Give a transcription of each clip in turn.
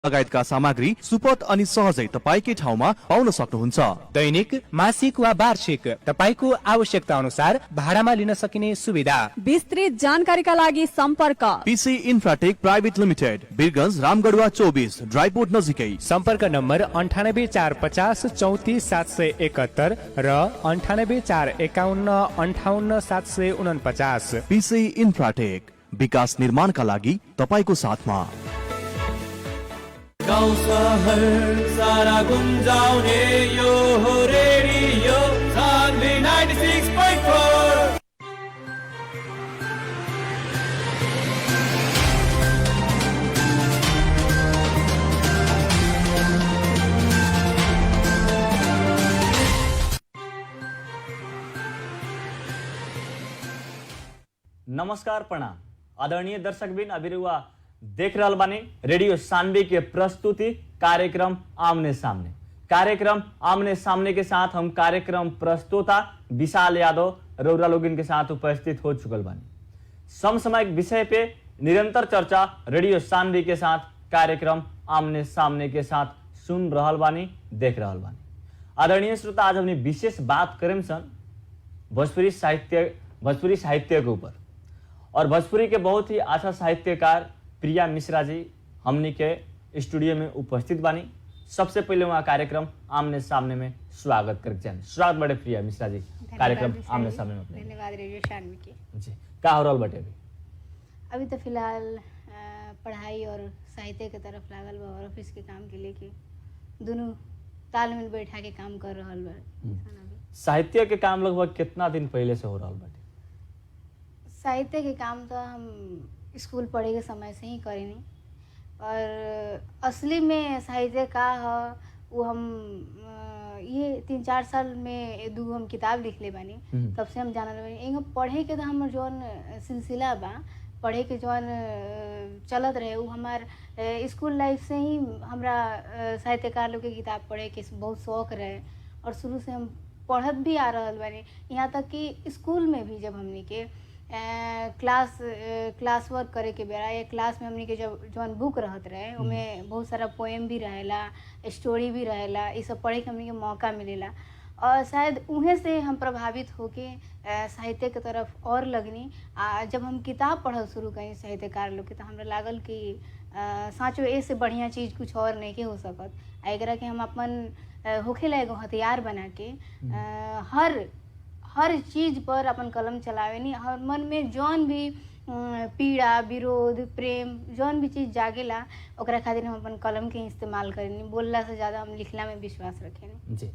लगायतका सामग्री सुपथ अनि सहजै तपाईकै ठाउँमा पाउन सक्नुहुन्छ। दैनिक, मासिक वा वार्षिक तपाईको आवश्यकता अनुसार भाडामा लिन सकिने सुविधा। विस्तृत जानकारीका लागि सम्पर्क पीसी Infratech private limited, Birgunj, रामगढवा 24, dry port नजिकै। सम्पर्क नम्बर 9845 34 771 र 9845 58 749। पीसी इन्फ्राटेक, विकास निर्माणका लागि तपाईको साथमा। गाउँ सहर सारा गुन्जाउने यो हो रेडियो सान्वी 96.4। नमस्कार, प्रणाम आदरणीय दर्शकबिन, अभिरुवा देख रहल बानी रेडियो सान्वी के प्रस्तुति कार्यक्रम आमने सामने। कार्यक्रम आमने सामने के साथ हम कार्यक्रम प्रस्तोता विशाल यादव रौरा लोगिन के साथ उपस्थित हो चुकल बानी। समसामयिक विषय पे निरंतर चर्चा रेडियो सान्वी के साथ कार्यक्रम आमने सामने के साथ सुन रहल बानी, देख रहल बानी। आदरणीय श्रोता, आज हमने विशेष बात करें सन भोजपुरी साहित्य के ऊपर, और भोजपुरी के बहुत ही अच्छा साहित्यकार प्रिया मिश्रा जी हमनी के स्टूडियो में उपस्थित बानी। सबसे पहले वहाँ कार्यक्रम आमने सामने में स्वागत करके जाए। स्वागत बड़े प्रिया मिश्रा जी कार्यक्रम आमने सामने में। धन्यवाद रेडियो सान्वी के जी। का हो रहल बटे अभी तो फिलहाल पढ़ाई और साहित्य के तरफ लागल बा और ऑफिस के काम के लेके दोनों तालमेल बैठा के काम कर रहल बा। साहित्य के काम लगभग कितना दिन पहले से हो रहल बटे? साहित्य के काम तो हम स्कूल पढ़े के समय से ही करेनी, और असली में साहित्य का है वो हम ये 3-4 साल में 2 हम किताब लिख ले बानी, तब से हम जानल बानी। एगो पढ़े के तो हमर जौन सिलसिला बा, पढ़े के जौन चलत रहे वो हमार स्कूल लाइफ से ही हमरा साहित्यकार लोग के किताब पढ़े के बहुत शौक रहे, और शुरू से हम पढ़त भी आ रहल बानी। यहाँ तक कि स्कूल में भी जब हमनी के क्लास वर्क करे के बेरा या क्लास में हमनी के जब जौन बुक रहत रहे उमें बहुत सारा पोएम भी रहेला, स्टोरी भी रहेला, ये सब पढ़े के हमनी के मौका मिलेला, और शायद उन्हें से हम प्रभावित होके साहित्य के तरफ और लगनी। जब हम किताब पढ़ल शुरू करी साहित्यकार लोग के, तो हमरा लागल कि साँचो ऐसे बढ़िया चीज़ कुछ और नहीं के हो सकत। एकरा के हम अपन होखेला एगो हथियार बना के हर चीज़ पर अपन कलम चलावेनी, और मन में जौन भी पीड़ा, विरोध, प्रेम जौन भी चीज़ जागेला ओकरा खातिर हम अपन कलम के इस्तेमाल करेनी। बोलला से ज़्यादा हम लिखला में विश्वास रखेनी। जी।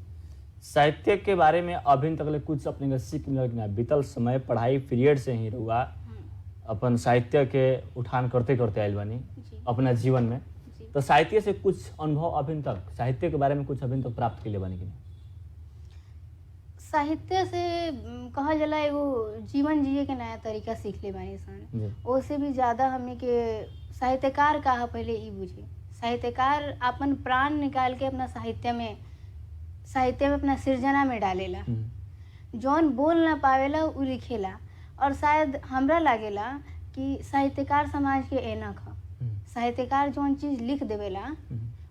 साहित्य के बारे में अभी तक कुछ अपने सीख मिलल? बीतल समय पढ़ाई पीरियड से ही रहुआ अपन साहित्य के उठान करते करते आयल बानी अपना जीवन में, तो साहित्य से कुछ अनुभव अभी तक, साहित्य के बारे में कुछ अभी तक प्राप्त के बानी कि नहीं? साहित्य से कहल जाला एगो जीवन जिए के नया तरीका सीख ले बानी सन। उससे भी ज़्यादा हमने के साहित्यकार का पहले ई बुझे, साहित्यकार अपन प्राण निकाल के अपना साहित्य में अपना सृजना में डालेला। जौन बोल ना पावेला उ लिखेला, और शायद हमरा लागेला कि साहित्यकार समाज के ऐनक ह। साहित्यकार जौन चीज़ लिख देवेला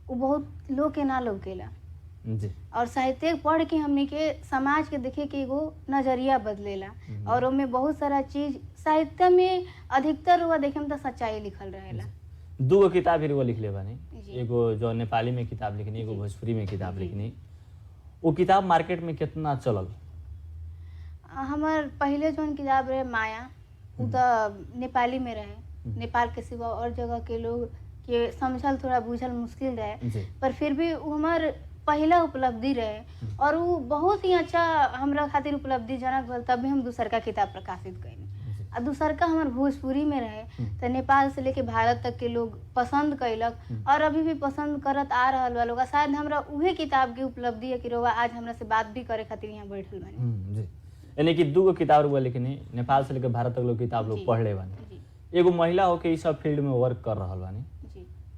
वो बहुत लोग के ना लौकेला, और साहित्य पढ़ के हमने के समाज के देखे के एगो नजरिया बदलेला, और उनमें बहुत सारा चीज साहित्य में अधिकतर हुआ देखे में तो सच्चाई लिखल रहेला। 2 किताब ही लिख ले बानी, एगो जो नेपाली में किताब लिखनी, एगो भोजपुरी में किताब लिखनी। वो किताब मार्केट में कितना चलल? हमार पहले जो किताब रहे माया, वो तो नेपाली में रहे, नेपाल के सिवा और जगह के लोग के समझल थोड़ा बुझल मुश्किल रहे, पर फिर भी वो हमार पहला उपलब्धि रहे, और वो बहुत ही अच्छा हमरा खातिर उपलब्धिजनक भल। तभी हम दूसरका किताब प्रकाशित करें, और दूसरका हमार भोजपुरी में रहे, तो नेपाल से लेके भारत तक के लोग पसंद कैलक, और अभी भी पसंद करत आ रहल बा लोग। शायद हमरा उहे किताब की उपलब्धि है कि रोवा आज हमरा से बात भी करे खातिर यहाँ बैठल बानी। यानी कि 2 किताब रुआ लिखनी, नेपाल से लेकर भारत तक लोग किताब लोग पढ़ ले बानी। एगो महिला होके इस सब फील्ड में वर्क कर रहल बानी,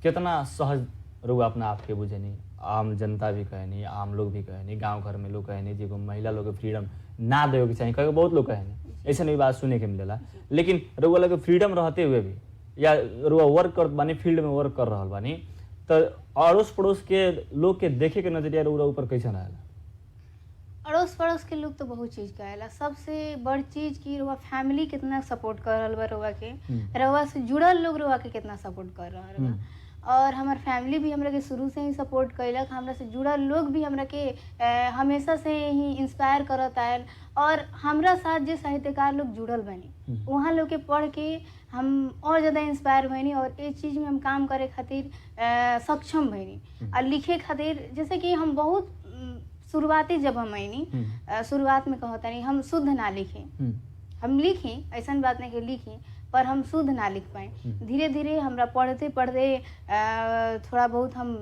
कितना सहज रुआ अपना आप के बुझेनी? आम जनता भी कहनी, आम लोग भी कहनी, गांव घर में लोग कहनी जी महिला लोग के फ्रीडम ना देवे के चाहिए, कहे बहुत लोग कहनी, ऐसा नहीं बात सुने के मिलेला। लेकिन रुआ लगे फ्रीडम रहते हुए भी, या रुआ वर्क कर बानी, फील्ड में वर्क कर रहल बानी, तो अड़ोस पड़ोस के लोग के देखे के नजरिया रउरा ऊपर कैसे रहेला? अड़ोस पड़ोस के लोग तो बहुत चीज कहेला। सबसे बड़ चीज की रउआ फैमिली कितना सपोर्ट कर रहल बा रउआ के, रउआ से जुड़ल लोग रउआ के कितना सपोर्ट कर रहल बा। और हमार फैमिली भी हमरा के शुरू से ही सपोर्ट कैलक, हमरा से जुड़ल लोग भी हमरा के हमेशा से ही इंस्पायर करत आयल। और हमरा साथ जो साहित्यकार लोग जुड़ल बनी वहाँ लोग के पढ़ के हम और ज़्यादा इंस्पायर भइनी और इस चीज़ में हम काम करे खातिर सक्षम भइनी। और लिखे खातिर जैसे कि हम बहुत शुरुआती जब हम आईनी शुरुआत में कहता नहीं हम शुद्ध ना लिखे, हम लिखी ऐसा बात नहीं कि लिखी पर हम शुद्ध ना लिख पाए। धीरे धीरे हमरा पढ़ते पढ़ते थोड़ा बहुत हम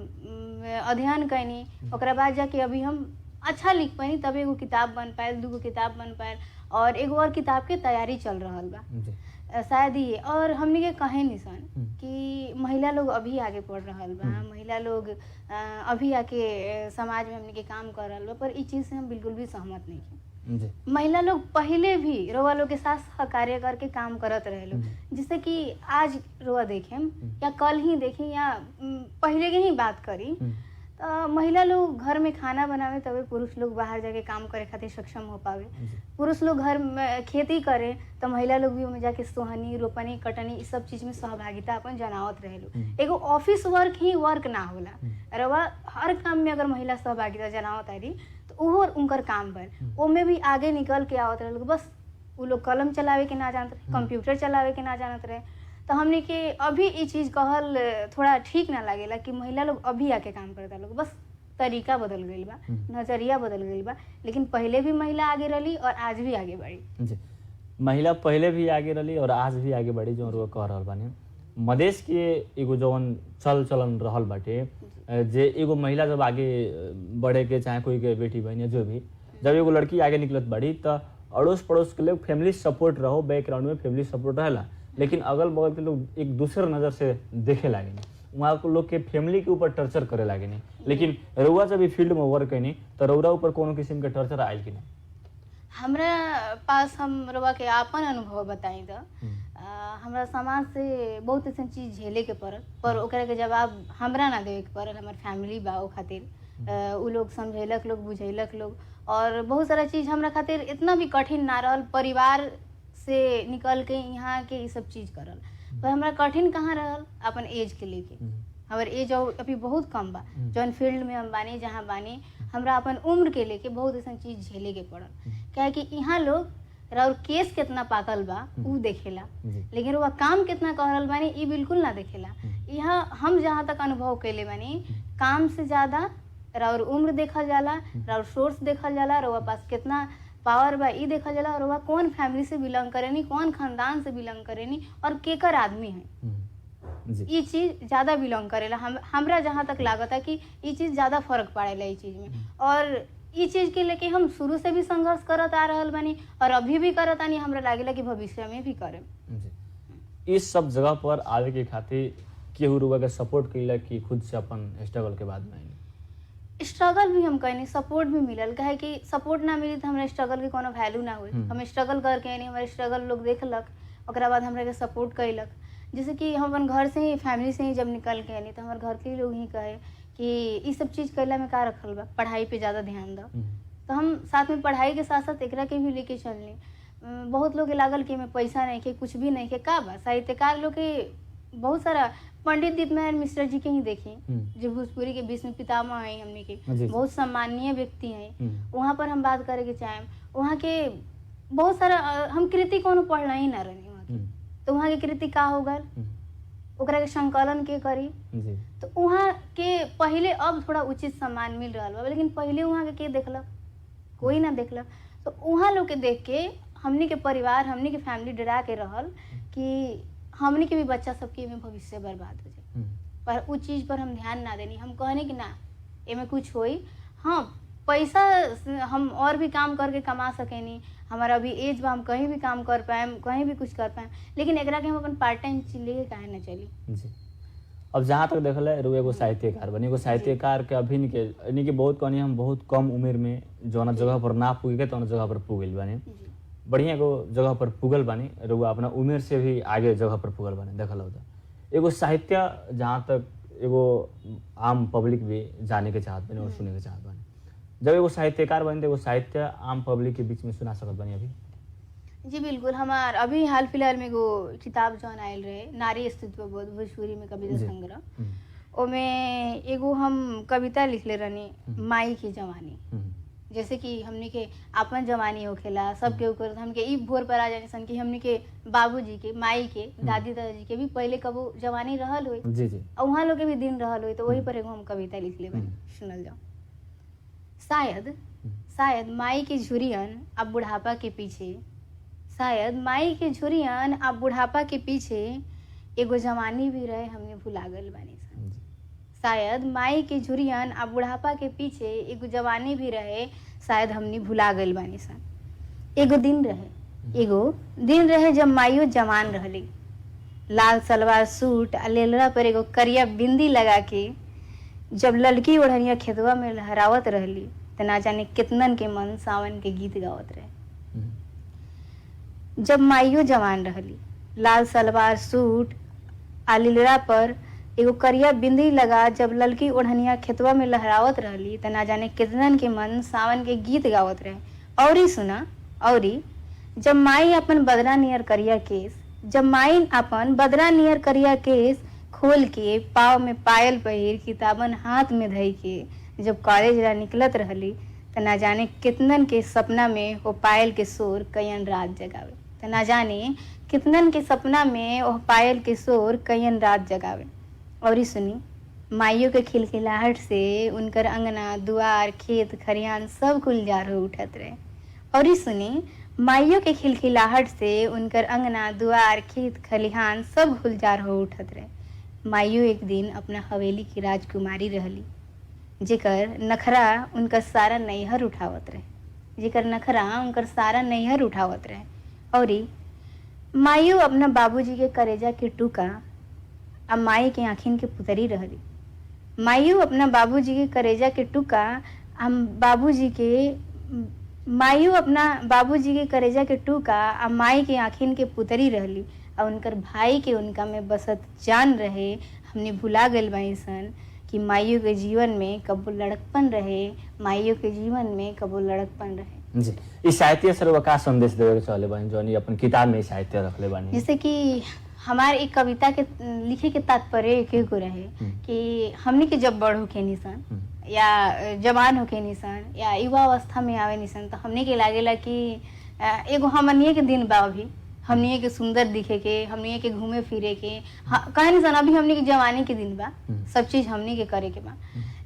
अध्ययन कैनी, ओकरा बाद जाके अभी हम अच्छा लिख पानी, तब एगो किताब बन पाए, 2 किताब बन पाए और एगो और किताब के तैयारी चल रहा बा शायद ये। और हमने के कहे निशान कि महिला लोग अभी आगे बढ़ रहा बा, महिला लोग अभी आके समाज में हमने के काम कर रहा बा, पर इस चीज़ से हम बिल्कुल भी सहमत नहीं हैं। महिला लोग पहले भी रउआ लोग के साथ सहकार्य करके काम करत रहे लोग, जिससे कि आज रउआ देखें या कल ही देखें या पहले के ही बात करी तो महिला लोग घर में खाना बनावे तभी पुरुष लोग बाहर जाके काम करे खातिर सक्षम हो पावे। पुरुष लोग घर में खेती करे तो महिला लोग भी उनमें जाके सोहनी रोपनी कटनी इस सब चीज में सहभागिता अपन जनावत रहे लोग। एगो ऑफिस वर्क ही वर्क ना होला, रवा हर काम में अगर महिला सहभागिता जनावत आई तो वो उनकर काम पर ओमे भी आगे निकल के आवत रहे लोग। बस वो लोग कलम चलावे के ना जानत रहे, कंप्यूटर चलावे के ना जानत रहे। तो हमने के अभी ये चीज़ कहल थोड़ा ठीक ना लगेला कि महिला लोग अभी आके काम करता लोग, बस तरीका बदल गई बा, नजरिया बदल गई बा। लेकिन पहले भी महिला आगे रही और आज भी आगे बढ़ी जी। महिला पहले भी आगे रही और आज भी आगे बढ़ी जो रुआ कह रहल बानी। मदेश के एगो जौन चल चलन रहल बाटे जे एगो महिला जब आगे बढ़े के चाहे कोई के बेटी बहन या जो भी जब एगो लड़की आगे निकलत बढ़ी तो अड़ोस पड़ोस के लोग फैमिली सपोर्ट रहो, बैकग्राउंड में फैमिली सपोर्ट रहेला, लेकिन अगल बगल के लोग एक दूसरे नज़र से देखे लागे नहीं, वहाँ को लोग के फैमिली के ऊपर टर्चर करे लागे नहीं। लेकिन रउआ जब फील्ड में वर्क कैनी तो रउरा ऊपर कोनो किस्म के टर्चर आयल कि नहीं? हमरा पास हम रउआ के आपन अनुभव बताई तो हमरा समाज से बहुत ऐसा चीज़ झेले के पड़ल, पर ओकरा के जवाब हमरा ना देवे के पड़ल। हमार फैमिली बा ओ खातिर उ लोग समझेलक लोग बुझेलक लोग और बहुत सारा चीज़ हमरा खातिर इतना भी कठिन ना रहल। परिवार से निकल के यहाँ के ये सब चीज़ करल पर हमरा कठिन कहाँ रहल अपन एज के लेके। हमार एज अभी बहुत कम बा, जौन फील्ड में हम बानी जहाँ बानी हमरा अपन उम्र के लेके बहुत ऐसा चीज़ झेले के पड़ल। क्या कि यहाँ लोग और केस कितना पाकल बा उ देखेला, लेकिन वो काम कितना कर रहल बानी ये बिल्कुल ना देखेला। यहाँ हम जहाँ तक अनुभव कैले बानी काम से ज़्यादा और उम्र देखल जाला, और सोर्स देखल जाला, और पास कितना पावर बा ई देखल जाला, और वह कौन फैमिली से बिलोंग करेनी, कौन खानदान से बिलोंग करेनी और केकर आदमी है। ये चीज़ ज़्यादा बिलोंग करेला। हमरा जहाँ तक लागत है कि ये चीज़ ज़्यादा फर्क पड़ेला ये चीज़ में। और ये चीज़ के लेके हम शुरू से भी संघर्ष करत आ रहल बानी और अभी भी करत आनी, हमरा लागेला कि भविष्य में भी करें। इस सब जगह पर आवे के खातिर केहू रुआ के सपोर्ट कैला कि खुद से अपन स्ट्रगल के बाद में स्ट्रगल भी हम कहनी, सपोर्ट भी मिलल। कहे कि सपोर्ट ना मिली तो हमारे स्ट्रगल की कोनो वैल्यू ना हुई। हम स्ट्रगल करके नहीं, हमारे स्ट्रगल लोग देखलक, ओकरा बाद हमरा के सपोर्ट कैलक। जैसे कि हम अपन घर से ही फैमिली से ही जब निकल के आनी तो हमारे घर के लोग ही कहे कि ये सब चीज़ कैला में का रखल बा, पढ़ाई पे ज़्यादा ध्यान दो। तो हम साथ में पढ़ाई के साथ साथ एकरा के भी लेके चलनी। बहुत लोग के लागल कि मैं पैसा नहीं के कुछ भी नहीं के का बा। साहित्यकार लोग के बहुत सारा पंडित दीपनारायण मिश्र जी के ही देखी जो भोजपुरी के विश्व पितामह हैं, हमने के बहुत सम्माननीय व्यक्ति हैं। वहाँ पर हम बात करे के चाहें, वहाँ के बहुत सारा हम कृति कोनो पढ़ना ही ना रही वहाँ की, तो वहाँ की कृति का होगा ओकरा के संकलन के करी तो वहाँ के पहले अब थोड़ा उचित सम्मान मिल रहा बा, लेकिन पहले वहाँ के देखलक कोई ना देखलक। तो वहाँ लोग के देख के हमने के परिवार हमने के फैमिली डरा के रहल कि हमने के भी बच्चा सबके में भविष्य बर्बाद हो जाए, पर उस चीज़ पर हम ध्यान ना देनी। हम कहने कि ना एमे कुछ होई, हाँ पैसा हम और भी काम करके कमा सकेनी, हमारा अभी एज बा, हम कहीं भी काम कर पाए, कहीं भी कुछ कर पाए, लेकिन एकरा के हम अपन पार्ट टाइम लेके काहे ना चली जी। अब जहाँ तक देखल है एगो साहित्यकार बनी, एगो साहित्यकार के अभी के बहुत कहनी हम बहुत कम उम्र में जौना जगह पर ना पुगे के तौना जगह पर पुगल बानी, बढ़िया एगो जगह पर पुगल बानी, रउआ अपना उम्र से भी आगे जगह पर पुगल बानी। देखल हो तो एगो साहित्य जहाँ तक एगो आम पब्लिक भी जाने के चाहत बने और सुने के चाहत बने, जब एगो साहित्यकार बने एगो साहित्य आम पब्लिक के बीच में सुना सकत बनी अभी? जी बिल्कुल। हमार अभी हाल फिलहाल में एगो किताब जौन आयल रहे नारी अस्तित्व बोध भोजपुरी में कविता संग्रह, ओमे एगो हम कविता लिखले रहनी माई की जवानी। जैसे कि हमने के आपन जवानी होखेला सबके ऊपर, हमके ई भोर पर आ जाने सन कि हमने के बाबूजी के माई के दादी दादाजी के भी पहले कबो जवानी रहल हुई जी जी, और वहाँ लोग के भी दिन रहल हुई, तो वही पर एगो हम कविता लिखले बनी, सुनल जाओ। शायद माई के झुरियन अब बुढ़ापा के पीछे, शायद माई के झुरियन अब बुढ़ापा के पीछे एगो जवानी भी रहे हमने भुला गल बानी सन। शायद माई के झुरियन अब बुढ़ापा के पीछे एगो जवानी भी रहे शायद हमने भुला गल बानी सन। एगो दिन रहे जब माइयो जवान रहली, लाल सलवार सूट आ लेलरा पर एगो करिया बिंदी लगा के जब लड़की ओढ़निया खेतवा में लहरावत रहली, तो ना जाने कितनन के मन सावन के गीत गावत रहे। जब माइयो जवान रहली, लाल सलवार सूट आ लीलरा पर एगो करिया बिंदी लगा जब लड़की ओढ़निया खेतवा में लहरावत रहली, तो ना जाने कितनन के मन सावन के गीत गावत रहे। औरी सुना, औरी जब माई अपन बदरा नियर करिया केस, जब माई अपन बदरा नियर करिया केस खोल के पाँव में पायल पहिर किताबन हाथ में धई के जब कॉलेज ला निकलत रहली, तो ना जाने कितनन के सपना में वो पायल के शोर कयन रात जगावे, तो ना जाने कितनन के सपना में वो पायल के शोर कयन रात जगावे। और ही सुनी, माइयों के खिलखिलाहट से उनकर अंगना दुआर खेत खरियान सब गुलजार हो उठत रहे। और ही सुनी, माइयों के खिलखिलाहट से उनकर अंगना दुआर खेत खलिहान सब गुलजार हो उठत रहे। माइयों एक दिन अपना हवेली की राजकुमारी रहली, जेकर नखरा उनकर सारा नैहर उठावत रहे, जेकर नखरा उनकर सारा नैहर उठावत रहे। और माइयों अपना बाबूजी के करेजा के टूका अब माई के आँखिन के पुतरी रहली। माइयों अपना बाबूजी के करेजा के टूका हम बाबूजी के माइयों अपना बाबूजी के करेजा के टूका अब माई के आँखिन के पुतरी रहली, और उनकर भाई के उनका में बसत जान रहे। हमने भुला गल बानी सन कि माइयों के जीवन में कबो लड़कपन रहे, माइयों के जीवन में कबो लड़कपन रहे। जी, इस साहित्य से का संदेश देवे के चले बानी जो अपन किताब में साहित्य रखले बानी? जैसे कि हमारे एक कविता के लिखे के तात्पर्य एक को रहे कि हमने के जब बड़ होके निसन या जवान होके निसन या युवा अवस्था में आवे निसन, तो हमने के लागेला कि एगो हमनिए के दिन बा, अभी हमने के सुंदर दिखे के, हमने के घूमे फिरे के कहे निसन, अभी हमने के जवानी के दिन बा, सब चीज हमने के करे के बा।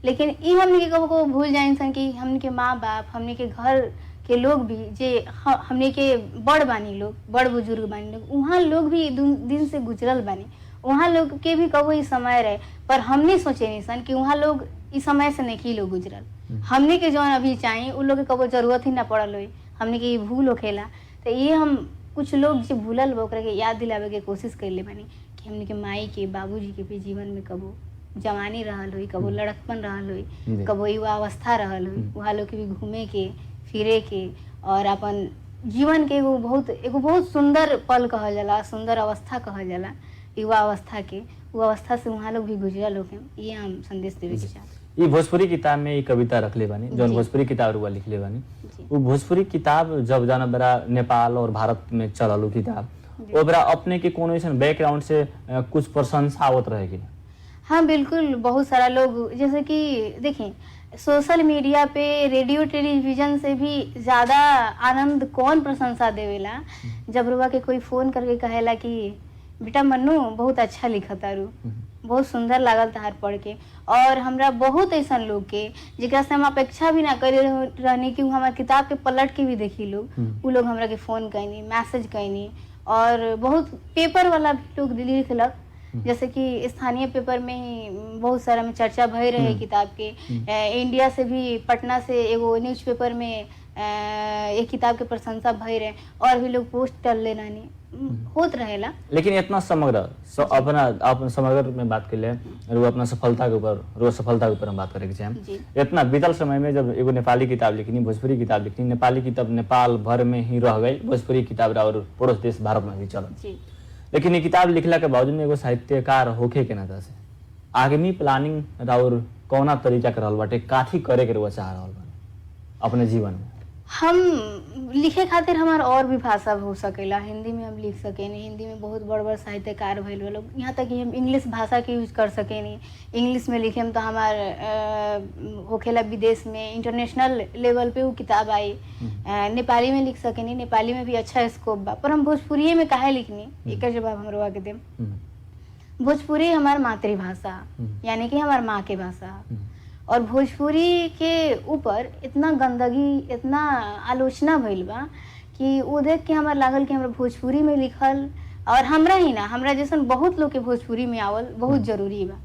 लेकिन ई हमने के कबो भूल जाए इंसान कि हमने के माँ बाप, हमने के घर के लोग भी जे हमने के बड़ बानी लोग, बड़ बुजुर्ग बानी लोग, वहाँ लोग भी दिन से गुजरल बानी, वहाँ लोग के भी कबो ई समय रहे, पर हमने सोचे नहीं सन कि वहाँ लोग इस समय से नहीं लोग गुजरल। हमने के जौन अभी चाहिए उन लोग के कबो जरूरत ही ना पड़ल हो, हमने के भूल होखेला। तो ये हम कुछ लोग जो भूलल बा ओकरा के याद दिलावे के कोशिश कैले बानी कि हमने के माई के बाबूजी के भी जीवन में कबो जवानी रहल हुई, कबो लड़कपन रहल हुई, कबो युवा अवस्था रहल हुई, वहाँ लोग के भी घूमे के फिरे के और अपन जीवन के एगो बहुत सुंदर पल कहल जाला, सुंदर अवस्था कहल जाला युवा अवस्था के, वो अवस्था से वहाँ लोग भी गुजरल होके, ये हम संदेश देवे के चाहते। ये भोजपुरी किताब में ये कविता रखले बानी जो भोजपुरी किताब रुआ लिखले बानी, वो भोजपुरी किताब जब जाना बड़ा नेपाल और भारत में चलल किताब, वो बड़ा अपने के कोनो ऐसा बैकग्राउंड से कुछ प्रशंसा आवत रहे कि? हाँ बिल्कुल, बहुत सारा लोग, जैसे कि देखें सोशल मीडिया पे रेडियो टेलीविजन से भी ज़्यादा आनंद कौन प्रशंसा देवेला जब रुआ के कोई फ़ोन करके कहेला कि बेटा मन्नू बहुत अच्छा लिखा तारू, बहुत सुंदर लागल तहार पढ़ के। और हमरा बहुत ऐसा लोग के जेकरा से हम अपेक्षा भी ना करे रहनी कि हमारे किताब के पलट के भी देखी लोग, वो लोग हमरा के फ़ोन कैनी, मैसेज कैनी, और बहुत पेपर वाला भी लोग लिखलक, जैसे कि स्थानीय पेपर में ही बहुत सारा में चर्चा भई रहे किताब के। इंडिया से भी, पटना से एगो न्यूज़पेपर में एक किताब के प्रशंसा भई रहे, और भी लोग पोस्ट कर लेना नहीं होत रहेला। लेकिन इतना समग्र अपना समग्र में बात कर ले, अपना सफलता के ऊपर हम बात करेंगे चाहे, इतना बीतल समय में जब एगो नेपाली किताब लिखनी, भोजपुरी किताब लिखनी, नेपाली किताब नेपाल भर में ही रह गई, भोजपुरी किताब और पड़ोस देश भारत में भी चल, लेकिन ये किताब लिखला के बावजूद एगो साहित्यकार होके के नाता से आगामी प्लानिंग राउर कौना तरीका के रहल बाटे, काथी करे के रउआ चाह रहल बानी अपने जीवन में? हम लिखे खातिर हमार और भी भाषा हो सकेला, हिंदी में हम लिख सकेनी, हिंदी में बहुत बड़ बड़ साहित्यकार भइल बा लोग, यहाँ तक कि हम इंग्लिश भाषा के यूज कर सकेनी। इंग्लिश में लिखेम तो हमार होखेला विदेश में इंटरनेशनल लेवल पे वो किताब आई। नेपाली में लिख सकेनी, नेपाली में भी अच्छा स्कोप बा, पर हम भोजपुरी में काहे लिखनी, एक जवाब हम रवा के देम। भोजपुरी हमार मातृभाषा यानी कि हमार माँ के भाषा, और भोजपुरी के ऊपर इतना गंदगी, इतना आलोचना भइल बा कि वो देख के हमार लागल कि हमरा भोजपुरी में लिखल, और हमरा ही ना, हमरा जैसन बहुत लोग के भोजपुरी में आवल बहुत जरूरी बा।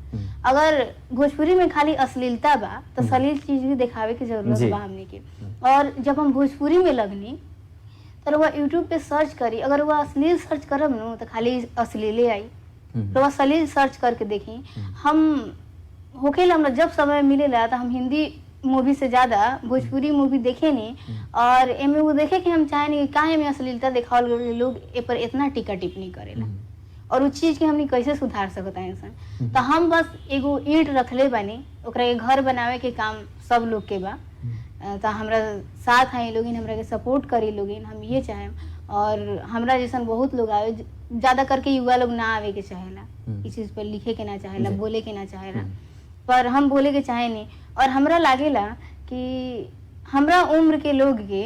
अगर भोजपुरी में खाली अश्लीलता बा तो सलील चीज भी दिखावे की जरूरत बा हमने के। और जब हम भोजपुरी में लगनी तो वह यूट्यूब पे सर्च करी, अगर वह अश्लील सर्च करब न तो खाली अश्लीले आई, तो वह सलील सर्च करके देखी। हम होखेला हमरा जब समय मिलेला तो हम हिंदी मूवी से ज्यादा भोजपुरी मूवी देखे नहीं, और एमे वो देखे कि हम चाहे नहीं काहे में अश्लीलता दिखावल गइल, लोग ए पर इतना टीका टिप्पणी करेला, और उस चीज के हमनी कैसे सुधार सकता है इंसान। तो हम बस एगो ईंट रखले बानी, ओकरा के घर बनावे के काम सब लोग के बा। तो हमरा साथ हैं लोग, हमरा के सपोर्ट करी लोग, हम ये चाहें। और हमरा जैसन बहुत लोग आवे, ज्यादा करके युवा लोग ना आवे के चाहेला, इस चीज पर लिखे के ना चाहेला, बोले के ना चाहेला, पर हम बोले के चाहे नहीं। और हमरा लागेला कि हमरा उम्र के लोग के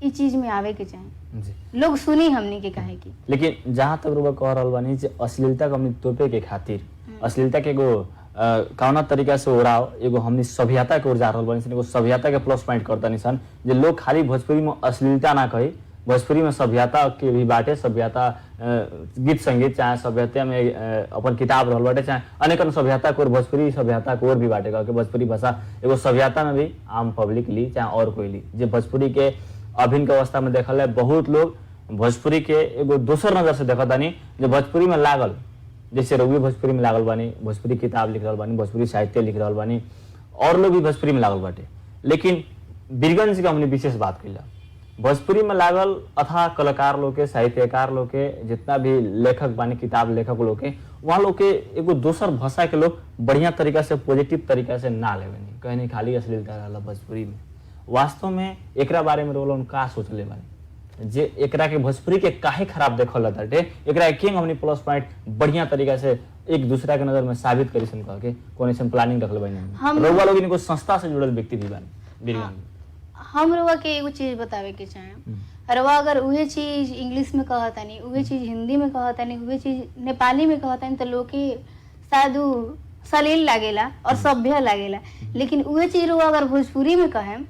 इस चीज में आवे के चाहे, लोग सुनी हमनी के काहे की। लेकिन जहाँ तक रुआ कह रहल बानी जे अश्लीलता के हमनी तोपे के खातिर, अश्लीलता के एगो कौना तरीका से ओराव, एगो हमनी सभ्यता के ओर जा रहल बानी सन, एगो सभ्यता के प्लस पॉइंट करतानी सन, जे लोग खाली भोजपुरी में अश्लीलता ना कही, भोजपुरी में सभ्यता के भी बाटे, सभ्यता गीत संगीत, चाहे सभ्यता में अपन किताब रहल बाटे, चाहे अनेक सभ्यता को, भोजपुरी सभ्यता को और भी बाटे, क्योंकि भोजपुरी भाषा एगो सभ्यता में भी आम पब्लिक ली चाहे और कोई ली, जे भोजपुरी के अभिन्न के अवस्था में देखल है, बहुत लोग भोजपुरी के एगो दोसर नजर से देखा तानी, जो भोजपुरी में लागल, जैसे रउआ भोजपुरी में लागल बानी, भोजपुरी किताब लिख रहल बानी, भोजपुरी साहित्य लिख रहल बानी, और लोग भी भोजपुरी में लागल बाटे। लेकिन बीरगंज के हमने विशेष बात कइला, भोजपुरी में लागल अथाह कलाकार लोग के, साहित्यकार लोग के, जितना भी लेखक बानी, किताब लेखक लोग के, वहाँ लोग के एगो दोसर भाषा के लोग बढ़िया तरीका से, पॉजिटिव तरीका से ना लेवेनी, कहीं खाली अश्लीलता रहला भोजपुरी में। वास्तव में एकरा बारे में रोल का सोचले बानी, जे एकरा के भोजपुरी के काहे खराब देखल ताटे, एकरा किंग हमनी प्लस पॉइंट बढ़िया तरीका से एक दूसरा के नजर में साबित करी सन कह के कोन ऐसे प्लानिंग रखले बानी। हम रउआ लोग इनको संस्था से जुड़ल व्यक्ति भी बानी बीरगंज। हम रउआ के एगो चीज बतावे के चाहे, रउआ अगर उहे चीज इंग्लिश में कहतानी, उहे चीज हिंदी में कहतानी, उहे चीज नेपाली में कहतानी, तो लोग के शायद सलील लागेला और सभ्य लागेला। लेकिन उहे चीज रउआ अगर भोजपुरी में कहेम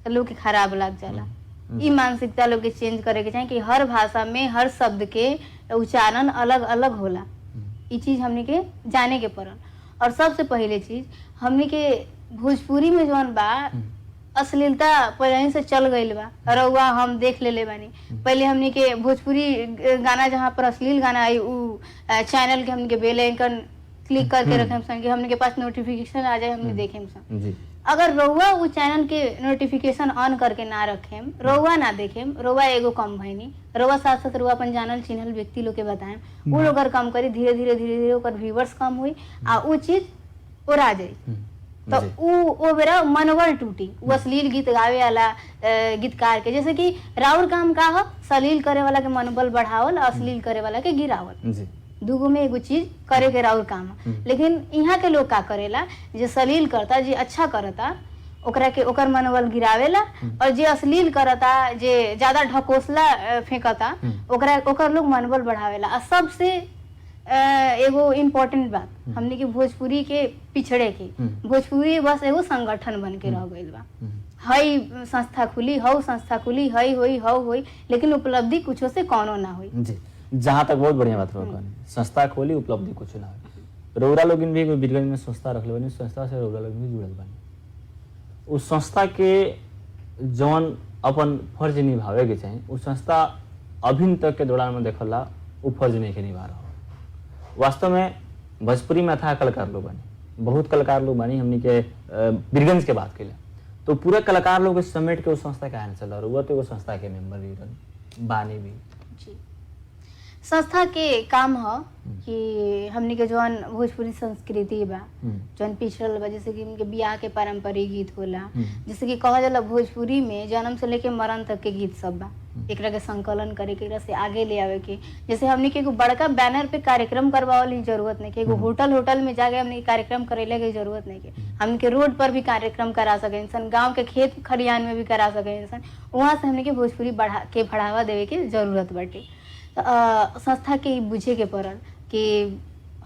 तो लोग के खराब लग जाला। ई मानसिकता लोग के चेंज करे के चाहे कि हर भाषा में हर शब्द के उच्चारण अलग अलग होला, ई चीज हमने के जाने के पड़ल। और सबसे पहले चीज हमने के भोजपुरी में जौन बा अश्लीलता पहले से चल गई बा, रउआ हम देख ले बानी। पहले हमने के भोजपुरी गाना जहाँ पर अश्लील गाना आई, उ चैनल के हमने के बेल आइकन क्लिक करके रखे सन कि हमने के पास नोटिफिकेशन आ जाए, हमने देखे सन। अगर रउआ वो चैनल के नोटिफिकेशन ऑन करके ना रखेम, रउआ ना देखेम, रउआ एगो कम भइनी, रउआ साथ साथ रउआ अपन जानल चिन्हल व्यक्ति लोग के बताएम, वो लोग अगर कम करी, धीरे धीरे धीरे धीरे ओकर व्यूअर्स कम हुई आ वो चीज ओरा जाई, तो वो बेरा मनोबल टूटी। वो अश्लील गीत गावे वाला गीतकार के, जैसे कि राउर काम का हो, सलील करे वाला के मनोबल बढ़ावल, अश्लील करे वाला के गिरावल, दूगो में एगो चीज करे के राउर काम। लेकिन यहाँ के लोग का करेला, जे सलील करता, जे अच्छा करता, ओकरा के ओकर मनोबल गिरावेला, और जे अश्लील करता, जे ज्यादा ढकोसला फेंकता, ओकरा ओकर लोग मनोबल बढ़ावेला। और सबसे एगो इम्पोर्टेंट बात, हमने के भोजपुरी के पिछड़े के, भोजपुरी बस एगो संगठन बन के रह गइल बा। हई संस्था खुली, हौ संस्था खुली, हई होई, हौ होई, लेकिन उपलब्धि कुछो से कौनो ना होई। जी, जहाँ तक बहुत बढ़िया बात रहा, संस्था खोली, उपलब्धि कुछ ना हो। रउरा लोग भी बीरगंज में संस्था रखले बानी, संस्था से रउरा लोग भी जुड़ल बानी। उस संस्था के जौन अपन फर्ज निभावे के चाहिए, उस संस्था अभिन तक के दौरान में देखला वो फर्ज नहीं के निभा रहा। वास्तव में भोजपुरी में अथाह कलाकार लोग बानी, बहुत कलाकार लोग बानी, हमनी के बीरगंज के बात कैला तो पूरा कलाकार लोग समेट के उस संस्था का चल रहा, वो तो वो संस्था के मेंबर भी बानी भी। संस्था के काम ह कि हमनी के जौन भोजपुरी संस्कृति बा जौन पिछड़ल बा, जैसे कि इनके बियाह के पारंपरिक गीत होला, जैसे कि कहल जाला भोजपुरी में जन्म से लेके मरण तक के गीत सब बा, एकरा के संकलन करे के, एकरा से आगे ले आवे के। जैसे हमनी के एगो बड़का बैनर पे कार्यक्रम करवावल की जरूरत नहीं के, एगो होटल में जाके हमनी कार्यक्रम करेले के जरूरत नहीं के, हमनी के रोड पर भी कार्यक्रम करा सके इंसान, गाँव के खेत खलिहान में भी करा सके इंसान, वहाँ से हमनी के भोजपुरी बढ़ावा देवे के जरूरत बाटे। संस्था के बुझे के पड़ल कि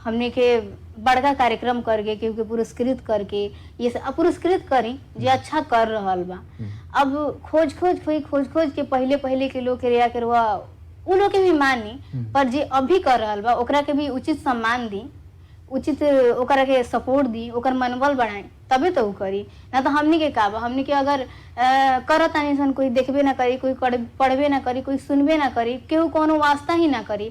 हमने के बड़का कार्यक्रम करके क्योंकि पुरस्कृत करके ये पुरस्कृत करी जो अच्छा कर रहल बा। अब खोज के पहले के लोग के रिया के रुआ उ लोग के भी मानी, पर जे अभी कर रहल बा ओकरा के भी उचित सम्मान दी, उचित ओकरा के सपोर्ट दी, ओकर मनोबल बढ़ाई, तबे तो उ करी। ना तो हमनी के का बा, हमनी के अगर करत आनी सन कोई देखबे ना करी, कोई पढ़बे ना करी, कोई सुनबे ना करी, केहू कोनो वास्ता ही ना करी,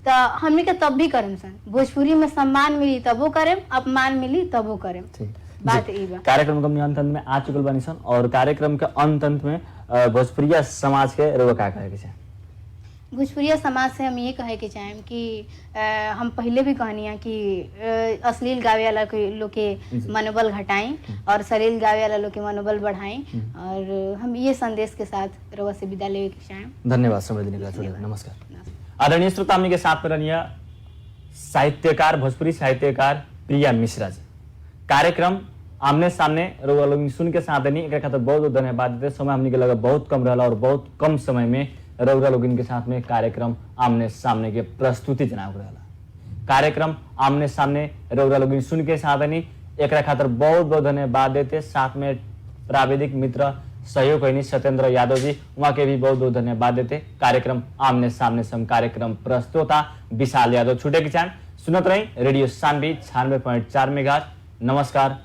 तो हमनी के तब भी करम सन। भोजपुरी में सम्मान मिली तबो करेम, अपमान मिली तबो करेम। बात ई बा। कार्यक्रम के अंत में आ चुकल बानी सन और कार्यक्रम के अंत में भोजपुरिया समाज के रउआ का कहे के चाहे? भोजपुरिया समाज से हम ये कहे के चाहेम कि हम पहले भी कहनी है कि अश्लील गावे वाला लोग के मनोबल घटाएं और सलील गावे वाला लोग के मनोबल बढ़ाएं, और हम ये संदेश के साथ रउआ से विदा लेवे के चाहेम। धन्यवाद समय देने के लिए। नमस्कार। आदरणीय श्रोता, हमनी के साथ में रहनिया साहित्यकार, भोजपुरी साहित्यकार प्रिया मिश्रा जी। कार्यक्रम आमने सामने रउआ लोग सुन के साथ देनी, एक खातिर बहुत बहुत धन्यवाद देते। समय हमनी के लगा बहुत कम रहला और बहुत कम समय में रउआ लोग के साथ में कार्यक्रम आमने सामने के प्रस्तुति जनाब रहला। कार्यक्रम आमने सामने रउआ लोग सुन के साथ देनी, एक खातिर बहुत बहुत धन्यवाद देते। साथ में प्राविधिक मित्र सहयोग करनी सत्येंद्र यादव जी, वहाँ के भी बहुत बहुत धन्यवाद देते। कार्यक्रम आमने सामने से हम कार्यक्रम प्रस्तुता विशाल यादव छूटे की चाहे सुनत रही रेडियो सानवी 96.4 मेगाहर्ट्ज। नमस्कार।